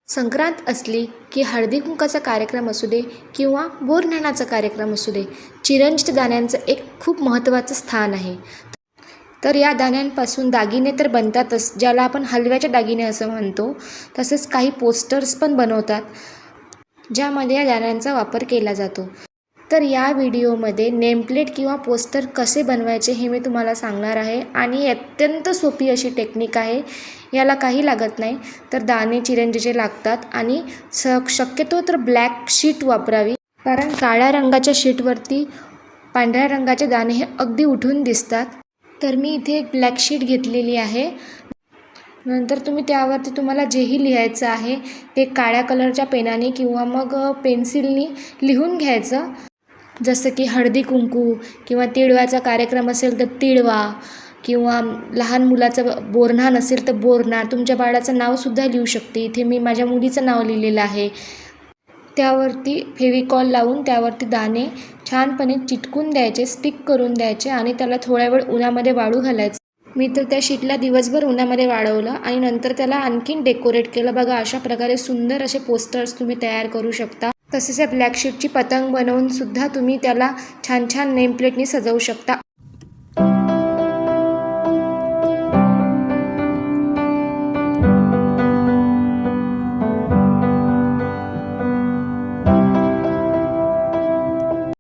संक्रांत असली की हळदी कुंकाचा कार्यक्रम असू दे किंवा बोरन्हाणाचा कार्यक्रम असू दे, चिरंजीत दाण्यांचं एक खूप महत्त्वाचं स्थान आहे. तर या दाण्यांपासून दागिने तर बनतातच, ज्याला आपण हलव्याचे दागिने असं म्हणतो. तसेच काही पोस्टर्स पण बनवतात, ज्यामध्ये या दाण्यांचा वापर केला जातो. तर या व्हिडिओमध्ये नेमप्लेट किंवा पोस्टर कसे बनवायचे हे मी तुम्हाला सांगणार आहे. आणि अत्यंत सोपी अशी टेक्निक आहे. याला काही लागत नाही, तर दाणे चिरंजीचे लागतात. आणि शक्यतो तर ब्लॅक शीट वापरावी, कारण काळ्या रंगाच्या शीटवरती पांढऱ्या रंगाचे दाणे हे अगदी उठून दिसतात. तर मी इथे एक ब्लॅक शीट घेतलेली आहे. नंतर त्यावरती तुम्हाला जेही लिहायचं आहे ते काळ्या कलरच्या पेनाने किंवा मग पेन्सिलनी लिहून घ्यायचं. जसं की हळदी कुंकू किंवा तिळवाचा कार्यक्रम असेल तर तिळवा, किंवा लहान मुलाचं बोरन्हाण असेल तर बोरन्हाण. तुमच्या बाळाचं नावसुद्धा लिहू शकते. इथे मी माझ्या मुलीचं नाव लिहिलेलं आहे. त्यावरती फेविकॉल लावून त्यावरती दाणे छानपणे चिटकून द्यायचे, स्टिक करून द्यायचे आणि त्याला थोड्या वेळ उन्हामध्ये वाळू घालायचं. मी तर त्या शीटला दिवसभर उन्हामध्ये वाळवलं आणि नंतर त्याला आणखीन डेकोरेट केलं. बघा, अशा प्रकारे सुंदर असे पोस्टर्स तुम्ही तयार करू शकता. तसेच या ब्लॅक शीटची पतंग बनवून सुद्धा तुम्ही त्याला छान छान नेमप्लेटनी सजवू शकता.